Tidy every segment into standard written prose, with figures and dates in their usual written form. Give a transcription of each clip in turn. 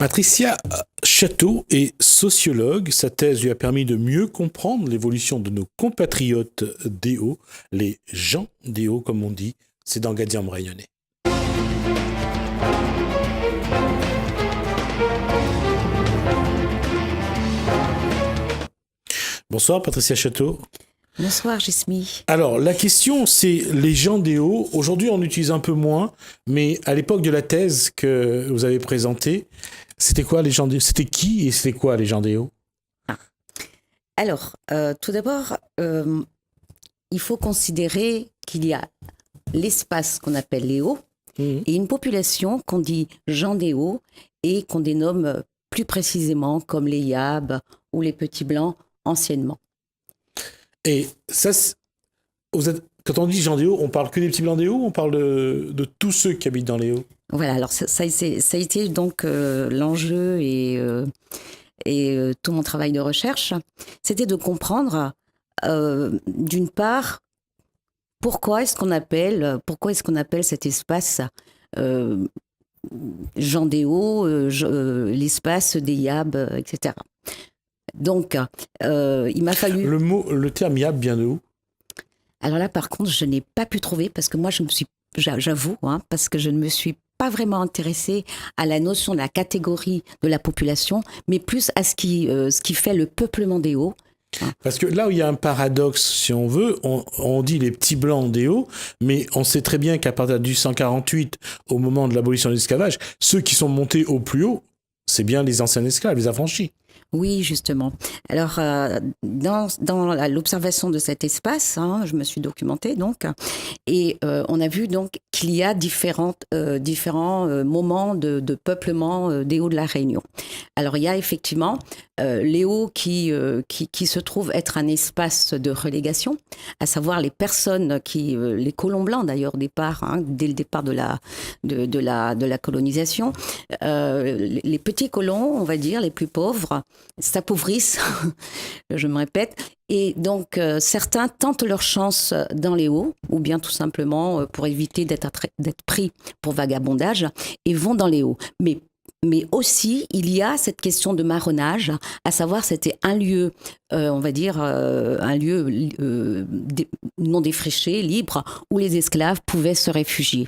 Patricia Château est sociologue. Sa thèse lui a permis de mieux comprendre l'évolution de nos compatriotes déo, les gens déo comme on dit. C'est dans Gadiam Rayonnais. Bonsoir Patricia Château. Bonsoir Jesmi. Alors la question c'est les gens déo. Aujourd'hui on utilise un peu moins, mais à l'époque de la thèse que vous avez présentée, c'était quoi les gens déo? C'était qui et c'était quoi les gens déo? Alors, tout d'abord, il faut considérer qu'il y a l'espace qu'on appelle les hauts et une population qu'on dit gens des hauts et qu'on dénomme plus précisément comme les Yabs ou les Petits Blancs anciennement. Et ça, quand on dit gens des hauts, on parle que des petits blancs des hauts, on parle de tous ceux qui habitent dans les hauts. Voilà, alors ça a été donc l'enjeu et tout mon travail de recherche, c'était de comprendre d'une part pourquoi est-ce qu'on appelle cet espace gens des hauts, l'espace des Yabs, etc. Donc, il m'a fallu... Le terme Yab vient de où? Alors là, par contre, je n'ai pas pu trouver, parce que moi, j'avoue, parce que je ne me suis pas vraiment intéressée à la notion de la catégorie de la population, mais plus à ce qui fait le peuplement des hauts. Parce que là où il y a un paradoxe, si on veut, on dit les petits blancs des hauts, mais on sait très bien qu'à partir de 1848, au moment de l'abolition de l'esclavage, ceux qui sont montés au plus haut, c'est bien les anciens esclaves, les affranchis. Oui, justement. Alors, dans l'observation de cet espace, je me suis documentée donc, et on a vu donc qu'il y a différents moments de peuplement des Hauts de la Réunion. Alors, il y a effectivement les Hauts qui se trouvent être un espace de relégation, à savoir les personnes les colons blancs d'ailleurs au départ, dès le départ de la colonisation, les petits colons, on va dire, les plus pauvres, s'appauvrissent, je me répète, et donc certains tentent leur chance dans les hauts, ou bien tout simplement pour éviter d'être pris pour vagabondage, et vont dans les hauts. Mais aussi, il y a cette question de marronnage, à savoir c'était un lieu, on va dire, un lieu non défriché, libre, où les esclaves pouvaient se réfugier.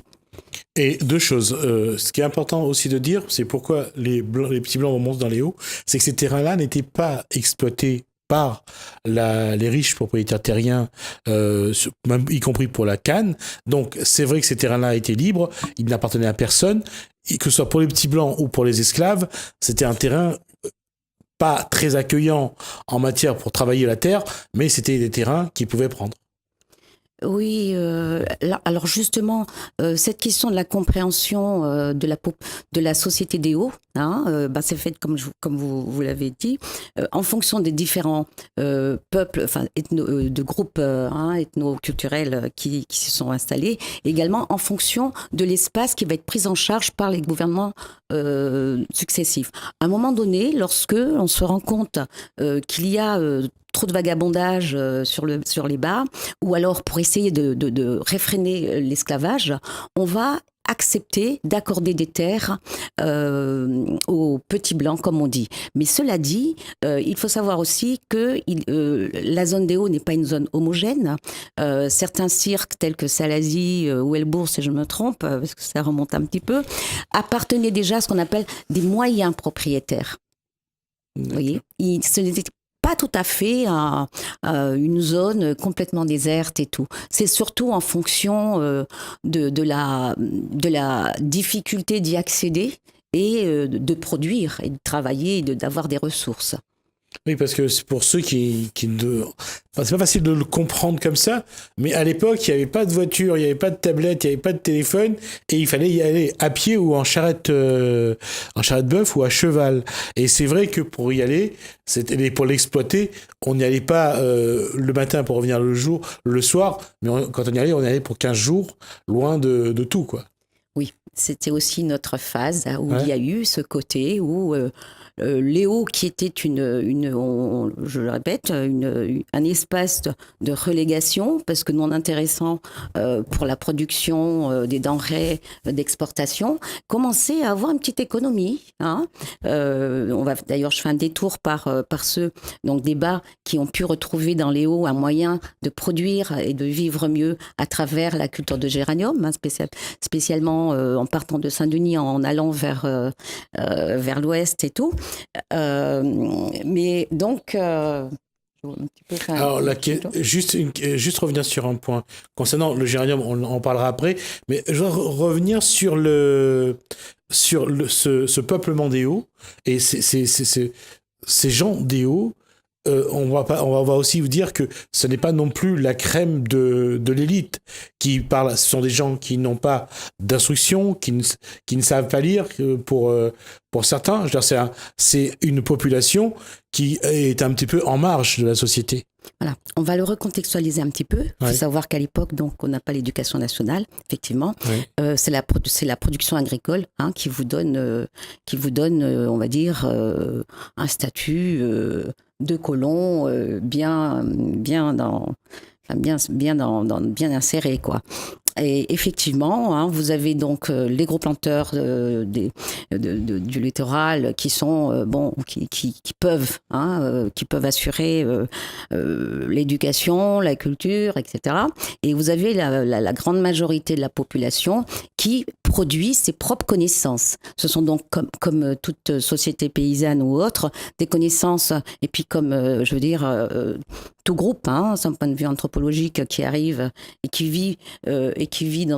Et deux choses. Ce qui est important aussi de dire, c'est pourquoi les petits blancs remontent dans les hauts, c'est que ces terrains-là n'étaient pas exploités par les riches propriétaires terriens, même y compris pour la canne. Donc c'est vrai que ces terrains-là étaient libres, ils n'appartenaient à personne, et que ce soit pour les petits blancs ou pour les esclaves, c'était un terrain pas très accueillant en matière pour travailler la terre, mais c'était des terrains qu'ils pouvaient prendre. Oui, alors justement, cette question de la compréhension de la société des hauts, c'est fait comme vous l'avez dit, en fonction des différents peuples, enfin de groupes ethno-culturels qui se sont installés, et également en fonction de l'espace qui va être pris en charge par les gouvernements successifs. À un moment donné, lorsque on se rend compte qu'il y a trop de vagabondage sur les bars, ou alors pour essayer de réfréner l'esclavage, on va accepter d'accorder des terres aux petits blancs, comme on dit. Mais cela dit, il faut savoir aussi que la zone des Hauts n'est pas une zone homogène. Certains cirques, tels que Salazie ou Elbourg, si je me trompe, parce que ça remonte un petit peu, appartenaient déjà à ce qu'on appelle des moyens propriétaires. Vous voyez, ce n'était pas tout à fait une zone complètement déserte et tout. C'est surtout en fonction de la difficulté d'y accéder et de produire et de travailler et d'avoir des ressources. Oui, parce que c'est pour ceux c'est pas facile de le comprendre comme ça, mais à l'époque, il n'y avait pas de voiture, il n'y avait pas de tablette, il n'y avait pas de téléphone, et il fallait y aller à pied ou en charrette bœuf ou à cheval. Et c'est vrai que pour y aller, pour l'exploiter, on n'y allait pas le matin pour revenir le soir, mais quand on y allait pour 15 jours, loin de tout, quoi. Oui, c'était aussi notre phase où il y a eu ce côté où Léo, qui était je le répète, un espace de relégation, parce que non intéressant pour la production des denrées d'exportation, commençait à avoir une petite économie. Hein. D'ailleurs, je fais un détour par ceux, donc des bas, qui ont pu retrouver dans Léo un moyen de produire et de vivre mieux à travers la culture de géranium, hein, spécialement en partant de Saint-Denis, en allant vers l'ouest et tout. Mais donc, alors, juste revenir sur un point. Concernant le géranium, on en parlera après, mais je veux revenir sur ce peuplement des Hauts et ces gens des Hauts. On va aussi vous dire que ce n'est pas non plus la crème de l'élite qui parle. Ce sont des gens qui n'ont pas d'instruction, qui ne savent pas lire pour certains. Je veux dire, c'est une population qui est un petit peu en marge de la société. Voilà, on va le recontextualiser un petit peu. Il faut savoir qu'à l'époque, donc, on n'a pas l'éducation nationale, effectivement. C'est la production agricole, hein, qui vous donne, on va dire, un statut de colon bien inséré, quoi. Et effectivement, hein, vous avez donc les gros planteurs du littoral qui sont qui peuvent assurer l'éducation, la culture, etc. Et vous avez la grande majorité de la population qui produit ses propres connaissances. Ce sont donc comme toute société paysanne ou autre des connaissances, et puis comme tout groupe, hein, d'un point de vue anthropologique, qui arrive et qui vit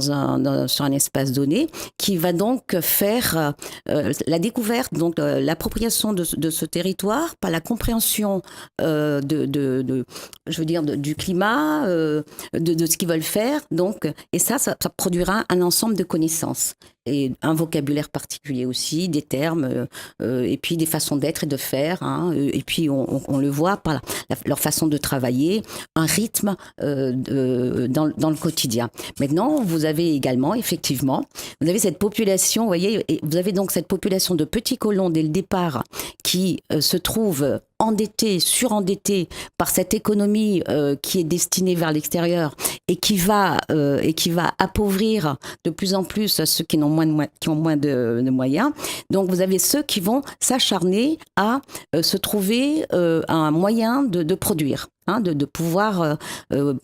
sur un espace donné, qui va donc faire la découverte, donc l'appropriation de ce territoire par la compréhension du climat, de ce qu'ils veulent faire. Donc, et ça produira un ensemble de connaissances. Et un vocabulaire particulier aussi, des termes, et puis des façons d'être et de faire. Hein, et puis on le voit par leur façon de travailler, un rythme dans le quotidien. Maintenant, vous avez également, effectivement, vous avez cette population, vous voyez, et vous avez donc cette population de petits colons dès le départ qui se trouve surendettés par cette économie qui est destinée vers l'extérieur et qui va appauvrir de plus en plus ceux qui ont moins de moyens. Donc vous avez ceux qui vont s'acharner à se trouver un moyen de produire. Hein, de pouvoir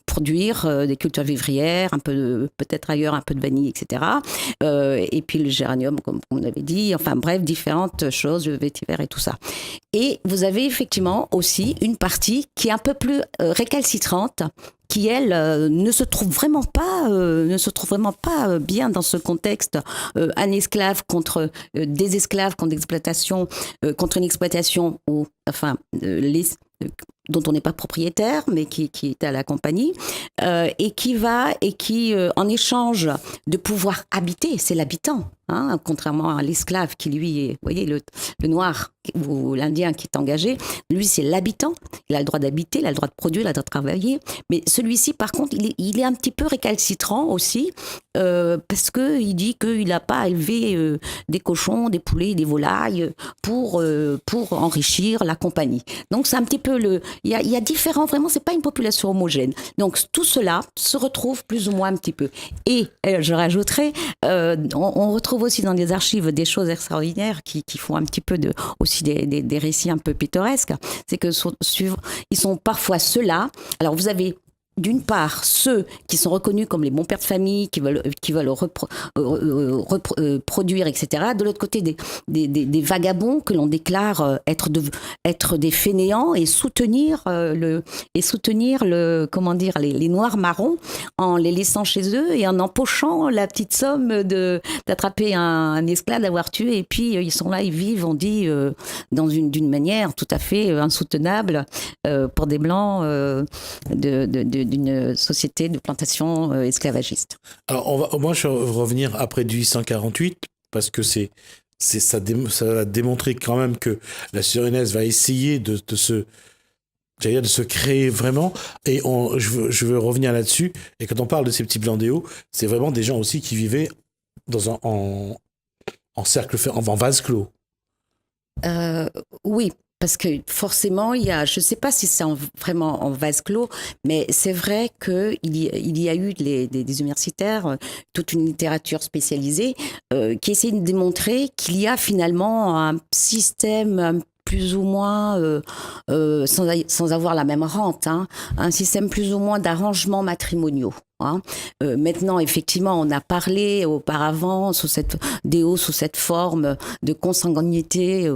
produire des cultures vivrières, peut-être ailleurs un peu de vanille, etc. Et puis le géranium, comme on avait dit, enfin bref, différentes choses, le vétiver et tout ça. Et vous avez effectivement aussi une partie qui est un peu plus récalcitrante, qui, elle, ne se trouve vraiment pas bien dans ce contexte. Un esclave contre des esclaves, contre une exploitation où, dont on n'est pas propriétaire, mais qui est à la compagnie, et qui, en échange de pouvoir habiter, c'est l'habitant, hein, contrairement à l'esclave qui, lui, est, vous voyez, le noir ou l'Indien qui est engagé, lui, c'est l'habitant. Il a le droit d'habiter, il a le droit de produire, il a le droit de travailler. Mais celui-ci, par contre, il est un petit peu récalcitrant aussi, parce qu'il dit qu'il n'a pas élevé des cochons, des poulets, des volailles pour enrichir la compagnie. Donc, c'est un petit peu il y a différents, vraiment, c'est pas une population homogène. Donc, tout cela se retrouve plus ou moins un petit peu. Et je rajouterais, on retrouve aussi dans les archives des choses extraordinaires qui font un petit peu aussi des récits un peu pittoresques. C'est que ils sont parfois ceux-là. Alors, vous avez d'une part ceux qui sont reconnus comme les bons pères de famille, qui veulent produire, etc. De l'autre côté, des vagabonds que l'on déclare être des fainéants et soutenir les noirs marrons en les laissant chez eux et en empochant la petite somme d'attraper un esclave, d'avoir tué, et puis ils sont là, ils vivent, on dit, d'une manière tout à fait insoutenable pour des blancs d'une société de plantation esclavagiste. Alors, moi, je vais revenir après 1848, parce que ça a démontré quand même que la Surinesse va essayer de se créer vraiment, et je veux revenir là-dessus. Et quand on parle de ces petits blancs des Hauts, c'est vraiment des gens aussi qui vivaient en cercle, en vase clos. Oui, parce que forcément, je ne sais pas si c'est vraiment en vase clos, mais c'est vrai qu'il y a eu des universitaires, toute une littérature spécialisée qui essaie de démontrer qu'il y a finalement un système plus ou moins, sans avoir la même rente, hein, un système plus ou moins d'arrangements matrimoniaux. Hein. Maintenant, effectivement, on a parlé auparavant sous cette forme de consanguinité,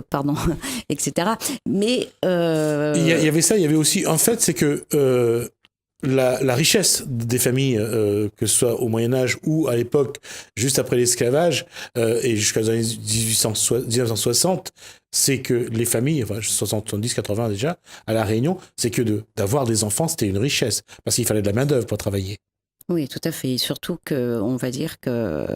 etc. Mais Il y avait ça, il y avait aussi, en fait, c'est que la richesse des familles, que ce soit au Moyen-Âge ou à l'époque, juste après l'esclavage, et jusqu'à les années 1960, c'est que les familles, enfin 70, 80 déjà, à La Réunion, c'est que d'avoir des enfants, c'était une richesse, parce qu'il fallait de la main-d'œuvre pour travailler. Oui, tout à fait. Et surtout qu'on va dire que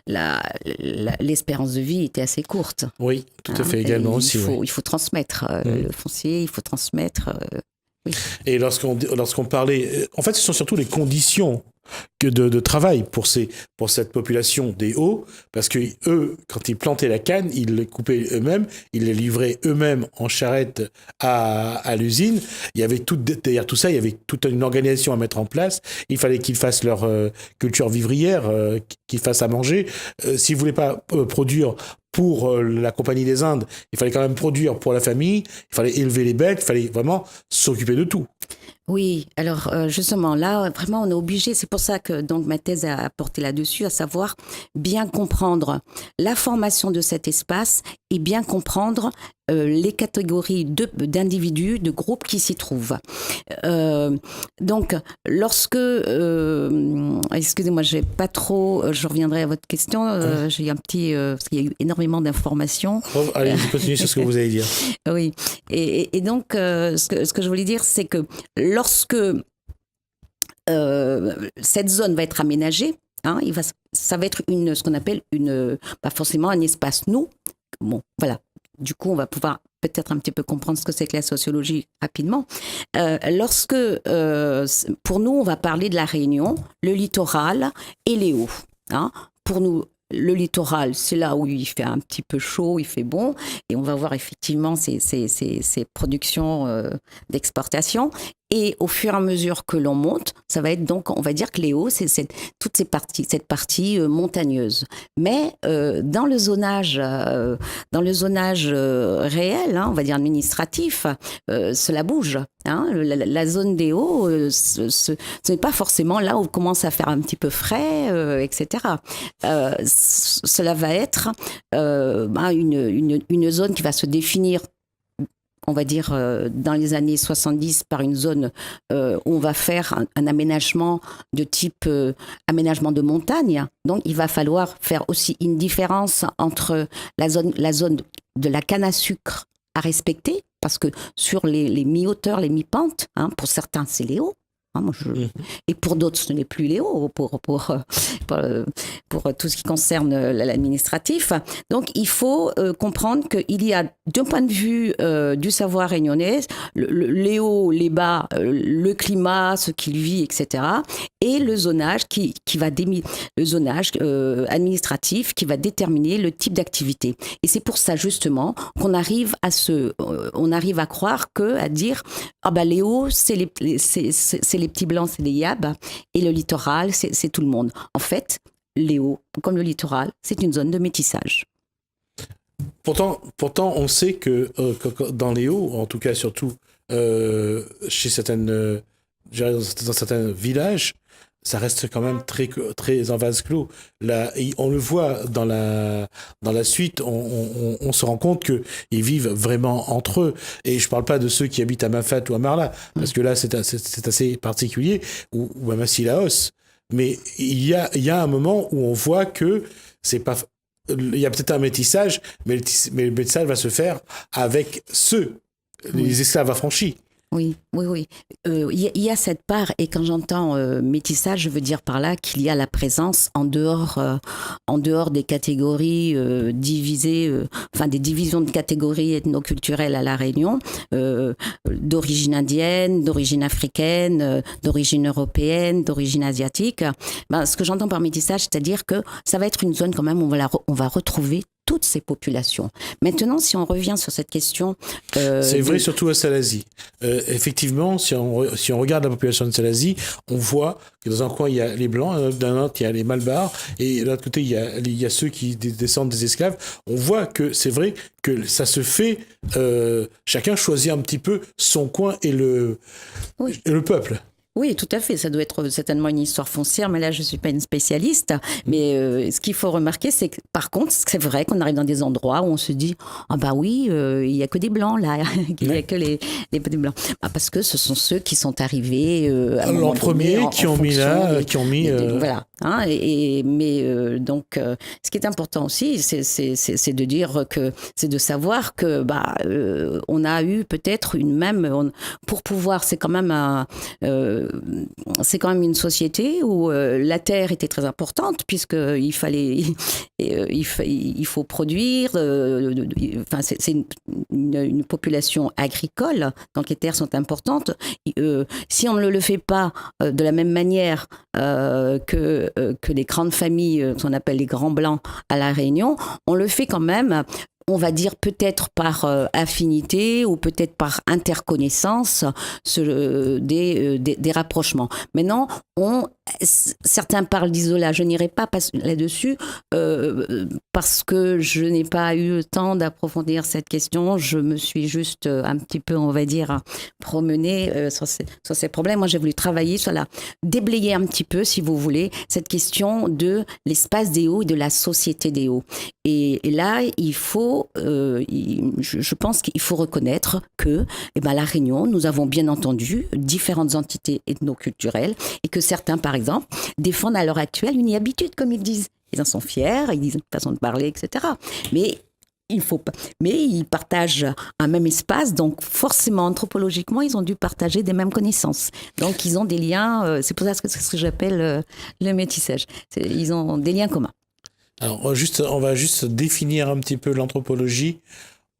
l'espérance de vie était assez courte. Oui, tout à fait, également aussi. Il faut transmettre le foncier, il faut transmettre... oui. Et lorsqu'on parlait... En fait, ce sont surtout les conditions de travail pour cette population des Hauts, parce que eux, quand ils plantaient la canne, ils les coupaient eux-mêmes, ils les livraient eux-mêmes en charrette à l'usine. Il y avait derrière tout ça, il y avait toute une organisation à mettre en place. Il fallait qu'ils fassent leur culture vivrière, qu'ils fassent à manger. S'ils ne voulaient pas produire pour la Compagnie des Indes, il fallait quand même produire pour la famille, il fallait élever les bêtes, il fallait vraiment s'occuper de tout. Oui, alors justement, là, vraiment, on est obligé, c'est pour ça que donc ma thèse a porté là-dessus, à savoir bien comprendre la formation de cet espace et bien comprendre les catégories d'individus, de groupes qui s'y trouvent. Donc, lorsque... excusez-moi, j'ai pas trop... je reviendrai à votre question. J'ai un petit... parce qu'il y a eu énormément d'informations. Allez, continuez sur ce que vous allez dire. Oui. Et donc, ce que je voulais dire, c'est que lorsque cette zone va être aménagée, hein, ça va être ce qu'on appelle pas forcément un espace nou. Bon, voilà. Du coup, on va pouvoir peut-être un petit peu comprendre ce que c'est que la sociologie rapidement. Pour nous, on va parler de la Réunion, le littoral et les Hauts. Hein. Pour nous, le littoral, c'est là où il fait un petit peu chaud, il fait bon, et on va voir effectivement ces productions d'exportation. Et au fur et à mesure que l'on monte, ça va être donc, on va dire que les hauts, c'est cette partie montagneuse. Mais dans le zonage réel, hein, on va dire administratif, cela bouge. Hein. La zone des hauts, ce n'est pas forcément là où on commence à faire un petit peu frais, etc. Cela va être une zone qui va se définir, on va dire, dans les années 70 par une zone où on va faire un aménagement de type aménagement de montagne. Donc, il va falloir faire aussi une différence entre la zone de la canne à sucre à respecter, parce que sur les mi-hauteurs, les mi-pentes, hein, pour certains, c'est les hauts. Et pour d'autres, ce n'est plus les hauts pour tout ce qui concerne l'administratif. Donc, il faut comprendre qu'il y a, d'un point de vue du savoir réunionnais, les hauts, les bas, le climat, ce qu'il vit, etc. Et le zonage le zonage administratif qui va déterminer le type d'activité. Et c'est pour ça, justement, qu'on arrive à croire à dire, les hauts, c'est les petits blancs, c'est les yabs, et le littoral, c'est tout le monde. En fait, les hauts, comme le littoral, c'est une zone de métissage. Pourtant, on sait que dans les hauts, en tout cas surtout chez dans certains villages, ça reste quand même très, très en vase clos. Là, on le voit dans la suite, on se rend compte qu'ils vivent vraiment entre eux. Et je ne parle pas de ceux qui habitent à Mafat ou à Marla, parce que là, c'est assez particulier, ou à Massilaos. Mais il y a un moment où on voit que c'est pas... Il y a peut-être un métissage, mais le métissage va se faire avec les esclaves affranchis. Oui, oui, oui. Il y a cette part, et quand j'entends métissage, je veux dire par là qu'il y a la présence en dehors des catégories divisées, enfin des divisions de catégories ethnoculturelles à La Réunion, d'origine indienne, d'origine africaine, d'origine européenne, d'origine asiatique. Ben, ce que j'entends par métissage, c'est-à-dire que ça va être une zone quand même où on va retrouver toutes ces populations. Maintenant, si on revient sur cette question... c'est vrai surtout à Salazie. Effectivement, si on regarde la population de Salazie, on voit que dans un coin, il y a les Blancs, d'un autre, il y a les Malbars, et de l'autre côté, il y a ceux qui descendent des esclaves. On voit que c'est vrai que ça se fait... chacun choisit un petit peu son coin et le peuple. Oui, tout à fait. Ça doit être certainement une histoire foncière, mais là, je ne suis pas une spécialiste. Mais ce qu'il faut remarquer, c'est que, par contre, c'est vrai qu'on arrive dans des endroits où on se dit « Ah bah oui, il n'y a que des Blancs, là. Il n'y a que les petits Blancs. » Parce que ce sont ceux qui sont arrivés à un moment premier, donné, qui ont mis là, qui ont mis... Voilà. Hein, donc, ce qui est important aussi, c'est de dire que... C'est de savoir que on a eu peut-être une même... pour pouvoir, c'est quand même une société où la terre était très importante puisqu'il fallait, il faut produire. Enfin, c'est une population agricole, donc les terres sont importantes. Si on ne le fait pas de la même manière que les grandes familles, qu'on appelle les grands blancs à La Réunion, on le fait quand même. On va dire peut-être par affinité ou peut-être par interconnaissance des rapprochements. Maintenant, certains parlent d'isola. Je n'irai pas là-dessus parce que je n'ai pas eu le temps d'approfondir cette question. Je me suis juste un petit peu, on va dire, promenée sur ces problèmes. Moi, j'ai voulu travailler sur déblayer un petit peu, si vous voulez, cette question de l'espace des hauts et de la société des hauts. Et là, il faut, je pense qu'il faut reconnaître que, La Réunion, nous avons bien entendu différentes entités ethnoculturelles et que certains, par exemple, défendent à l'heure actuelle une habitude, comme ils disent. Ils en sont fiers, ils disent une façon de parler, etc. Mais ils partagent un même espace, donc forcément, anthropologiquement, ils ont dû partager des mêmes connaissances. Donc, ils ont des liens, c'est pour ça que c'est ce que j'appelle le métissage. Ils ont des liens communs. Alors, on va juste définir un petit peu l'anthropologie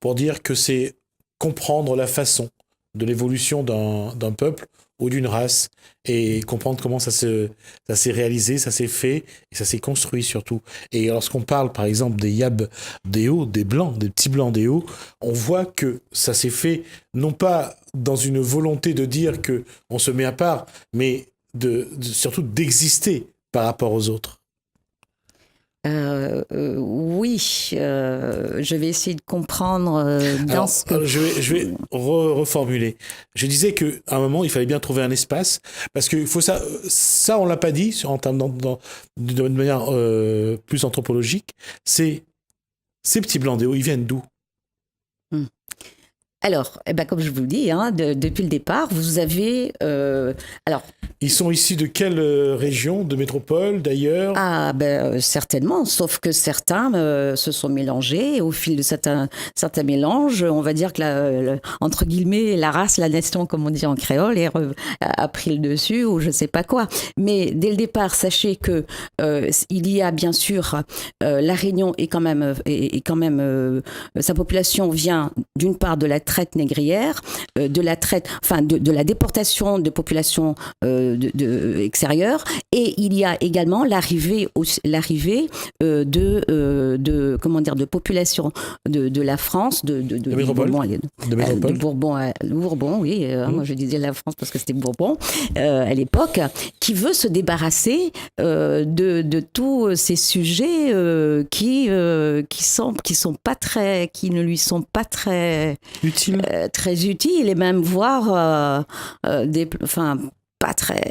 pour dire que c'est comprendre la façon de l'évolution d'un peuple ou d'une race et comprendre comment ça s'est réalisé, ça s'est fait et ça s'est construit surtout. Et lorsqu'on parle par exemple des Yab des Hauts, des Blancs, des petits Blancs des Hauts, on voit que ça s'est fait non pas dans une volonté de dire qu'on se met à part, mais surtout d'exister par rapport aux autres. Oui, je vais essayer de comprendre je vais reformuler. Je disais qu'à un moment, il fallait bien trouver un espace, parce que faut ça on l'a pas dit, en termes de manière plus anthropologique, ces petits Blancs des Hauts, ils viennent d'où ? Alors, comme je vous le dis, depuis le départ, vous avez... Ils sont issus de quelle région, de métropole, d'ailleurs ? Certainement, sauf que certains se sont mélangés. Au fil de certains mélanges, on va dire que, entre guillemets, la race, la nation, comme on dit en créole, a pris le dessus ou je ne sais pas quoi. Mais dès le départ, sachez que il y a bien sûr... La Réunion est quand même... sa population vient d'une part de la traite négrière, de la déportation de populations extérieures, et il y a également l'arrivée de populations de la France, de Bourbon, oui. Moi, je disais la France parce que c'était Bourbon à l'époque, qui veut se débarrasser de tous ces sujets qui ne lui sont pas très très utiles, et même voire pas très,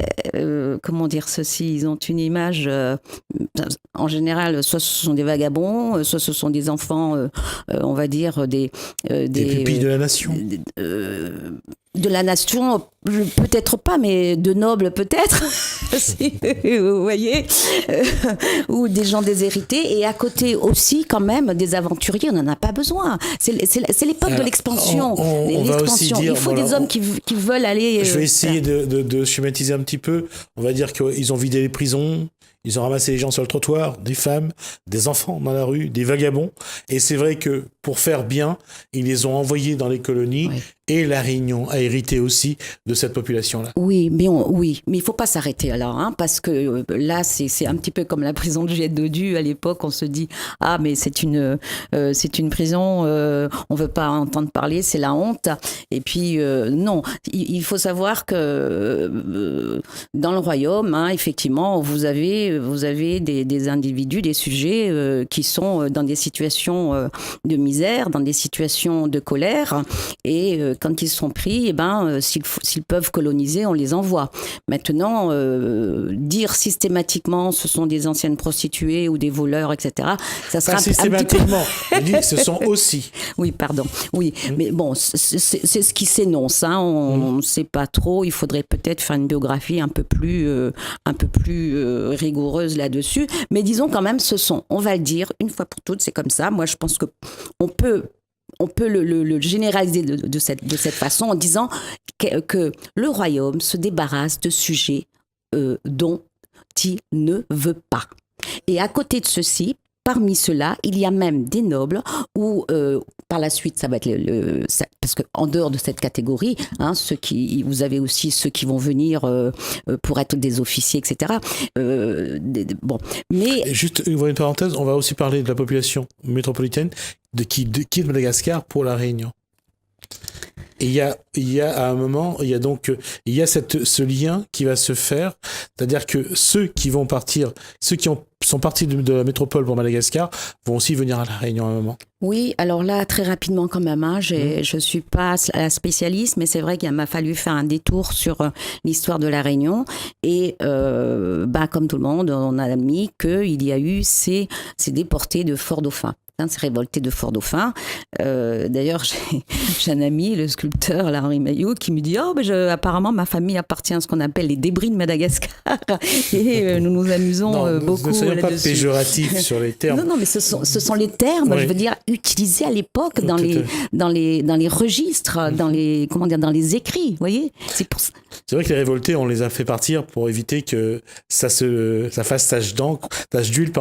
comment dire ceci, ils ont une image, en général, soit ce sont des vagabonds, soit ce sont des enfants, on va dire, des pupilles de la nation. De la nation, peut-être pas, mais de nobles peut-être, si, vous voyez, ou des gens déshérités, et à côté aussi quand même des aventuriers, on n'en a pas besoin. C'est l'époque de l'expansion. On va aussi dire, il faut des hommes qui veulent aller... je vais essayer de schématiser un petit peu. On va dire qu'ils ont vidé les prisons, ils ont ramassé les gens sur le trottoir, des femmes, des enfants dans la rue, des vagabonds. Et c'est vrai que pour faire bien, ils les ont envoyés dans les colonies. Oui. Et La Réunion a hérité aussi de cette population-là. Oui, mais il faut pas s'arrêter alors, hein, parce que là, c'est un petit peu comme la prison de Juliette Dodu. À l'époque, on se dit mais c'est une prison, on veut pas entendre parler, c'est la honte. Et puis non, il faut savoir que dans le royaume, hein, effectivement, vous avez des individus, des sujets qui sont dans des situations de misère, dans des situations de colère, et quand ils sont pris, s'ils peuvent coloniser, on les envoie. Maintenant, dire systématiquement ce sont des anciennes prostituées ou des voleurs, etc., ça sera pas systématiquement, on dit que ce sont aussi. Oui, pardon. Oui, mais bon, c'est ce qui s'énonce. Hein. On ne sait pas trop. Il faudrait peut-être faire une biographie un peu plus rigoureuse là-dessus. Mais disons quand même, on va le dire une fois pour toutes, c'est comme ça. Moi, je pense qu'on peut le généraliser de cette façon en disant que le royaume se débarrasse de sujets dont il ne veut pas. Et à côté de ceci, parmi ceux-là, il y a même des nobles où, par la suite, ça va être parce qu'en dehors de cette catégorie, hein, vous avez aussi ceux qui vont venir pour être des officiers, etc. Bon, mais juste une parenthèse, on va aussi parler de la population métropolitaine qui quitte Madagascar pour La Réunion. Et il y a à un moment, il y a ce lien qui va se faire, c'est-à-dire que ceux qui vont partir, sont partis de la métropole pour Madagascar, vont aussi venir à La Réunion à un moment. Oui, alors là, très rapidement quand même, hein, je suis pas la spécialiste, mais c'est vrai qu'il m'a fallu faire un détour sur l'histoire de La Réunion. Et comme tout le monde, on a admis qu'il y a eu ces déportés de Fort-Dauphin. Ces révoltés de Fort-Dauphin. D'ailleurs, j'ai un ami, le sculpteur Henri Mailloux, qui me dit apparemment ma famille appartient à ce qu'on appelle les débris de Madagascar et nous nous amusons beaucoup. Ne soyons pas péjoratifs sur les termes. Non, mais ce sont les termes, oui. Je veux dire, utilisés à l'époque dans les registres, dans les écrits, vous voyez. C'est vrai que les révoltés, on les a fait partir pour éviter que ça fasse tache d'huile,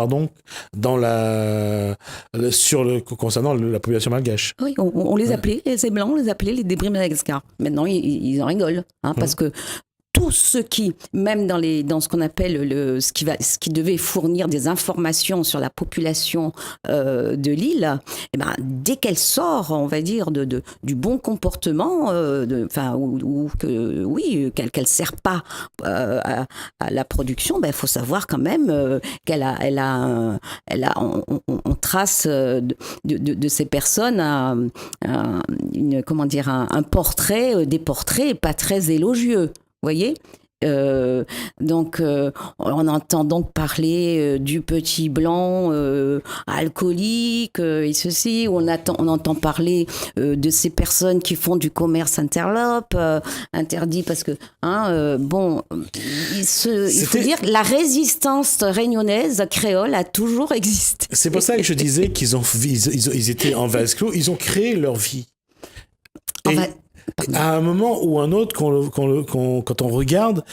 concernant la population malgache. Oui, on les appelait, ces blancs, on les appelait les débris Madagascar. Maintenant, ils en rigolent, hein, parce que tout ce qui, même dans ce qu'on appelle ce qui devait fournir des informations sur la population de l'île, dès qu'elle sort, on va dire, du bon comportement, qu'elle sert pas à la production, il faut savoir quand même on trace de ces personnes un portrait, des portraits pas très élogieux. Vous voyez, on entend donc parler du petit blanc alcoolique et ceci. On entend parler de ces personnes qui font du commerce interlope, interdit parce que il faut dire que la résistance réunionnaise créole a toujours existé. C'est pour ça que je disais qu'ils étaient en vase clos. Ils ont créé leur vie. À un moment ou un autre, quand on regarde,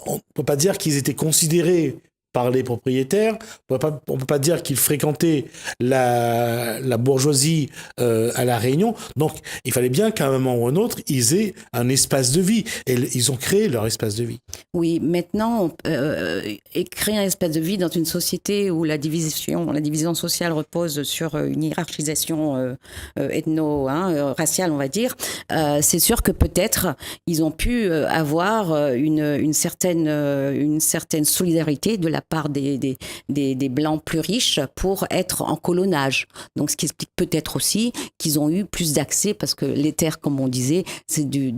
on ne peut pas dire qu'ils étaient considérés par les propriétaires, on ne peut pas dire qu'ils fréquentaient la bourgeoisie à La Réunion. Donc, il fallait bien qu'à un moment ou un autre, ils aient un espace de vie. Et ils ont créé leur espace de vie. Oui, maintenant, créer un espace de vie dans une société où la division sociale repose sur une hiérarchisation raciale, on va dire, c'est sûr que peut-être ils ont pu avoir une certaine solidarité de la la part des Blancs plus riches pour être en colonnage. Donc, ce qui explique peut-être aussi qu'ils ont eu plus d'accès, parce que les terres, comme on disait, c'est du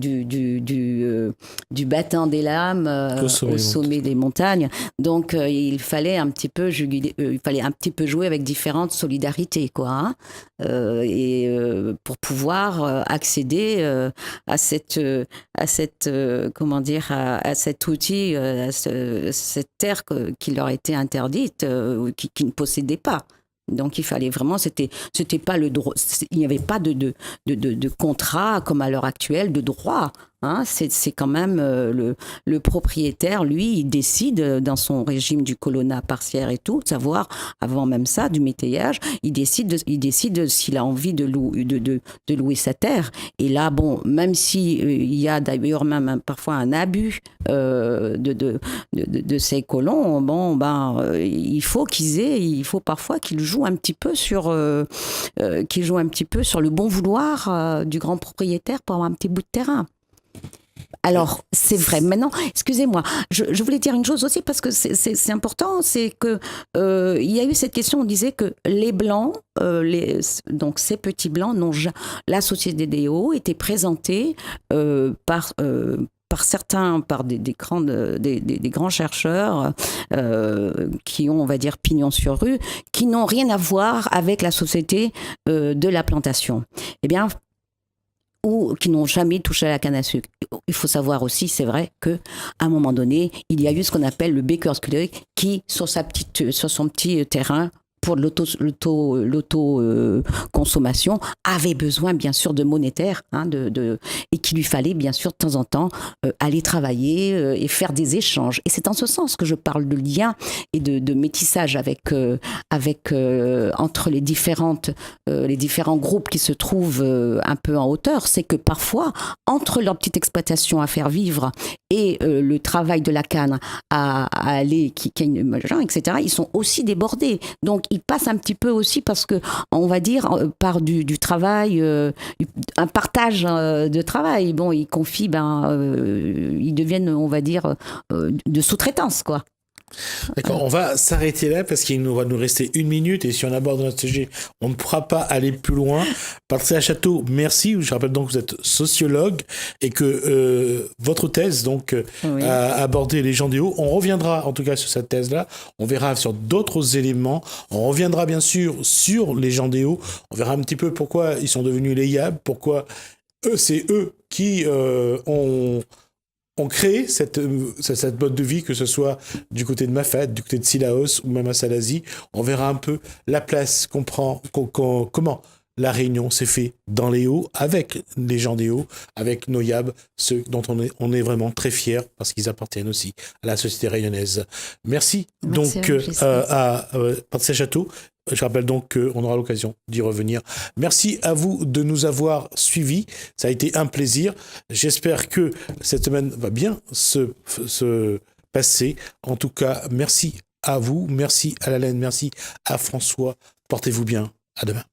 battant des lames au sommet des montagnes. Donc, il fallait un petit peu jouer avec différentes solidarités, quoi, hein, pour pouvoir accéder à cet outil, cette terre qui leur était interdite, qui ne possédaient pas. Donc il fallait vraiment, c'était pas le droit, il n'y avait pas de contrat comme à l'heure actuelle de droit. Hein, c'est quand même le propriétaire, lui, il décide dans son régime du colonnat partiaire et tout, savoir avant même ça du métayage, il décide s'il a envie de louer sa terre. Et là, bon, même si il y a d'ailleurs même parfois un abus de ces colons, bon, il faut parfois qu'ils jouent un petit peu sur le bon vouloir du grand propriétaire pour avoir un petit bout de terrain. Alors, c'est vrai. Maintenant, excusez-moi, je voulais dire une chose aussi parce que c'est important, c'est que il y a eu cette question, on disait que les Blancs, donc ces petits Blancs, la société des hauts était présentée par des grands chercheurs qui ont, on va dire, pignon sur rue, qui n'ont rien à voir avec la société de la plantation. Eh bien, ou qui n'ont jamais touché à la canne à sucre. Il faut savoir aussi, c'est vrai, qu'à un moment donné, il y a eu ce qu'on appelle le Baker's Creek qui, sur son petit terrain, pour l'auto-consommation, avait besoin bien sûr de monétaire, hein, et qu'il lui fallait bien sûr de temps en temps aller travailler et faire des échanges. Et c'est en ce sens que je parle de lien et de métissage entre les différents groupes qui se trouvent un peu en hauteur. C'est que parfois, entre leur petite exploitation à faire vivre et le travail de la canne à aller, etc., ils sont aussi débordés. Donc, ils passent un petit peu aussi parce que, on va dire, par du travail, un partage de travail. Bon, ils confient, ils deviennent, on va dire, de sous-traitance, quoi. D'accord, on va s'arrêter là parce qu'il va nous rester 1 minute et si on aborde notre sujet, on ne pourra pas aller plus loin. Patricia Château, merci. Je rappelle donc que vous êtes sociologue et que votre thèse donc oui, a abordé les gens des hauts. On reviendra en tout cas sur cette thèse-là. On verra sur d'autres éléments. On reviendra bien sûr sur les gens des hauts. On verra un petit peu pourquoi ils sont devenus les Yab, pourquoi c'est eux qui ont créé cette mode de vie, que ce soit du côté de Mafat, du côté de Sillaos ou même à Salazie. On verra un peu la place qu'on prend, comment la réunion s'est faite dans les Hauts, avec les gens des Hauts, avec nos Yab, ceux dont on est vraiment très fiers parce qu'ils appartiennent aussi à la société rayonnaise. Merci donc à Patricia Château. Je rappelle donc qu'on aura l'occasion d'y revenir. Merci à vous de nous avoir suivis. Ça a été un plaisir. J'espère que cette semaine va bien se passer. En tout cas, merci à vous. Merci à Laine. Merci à François. Portez-vous bien. À demain.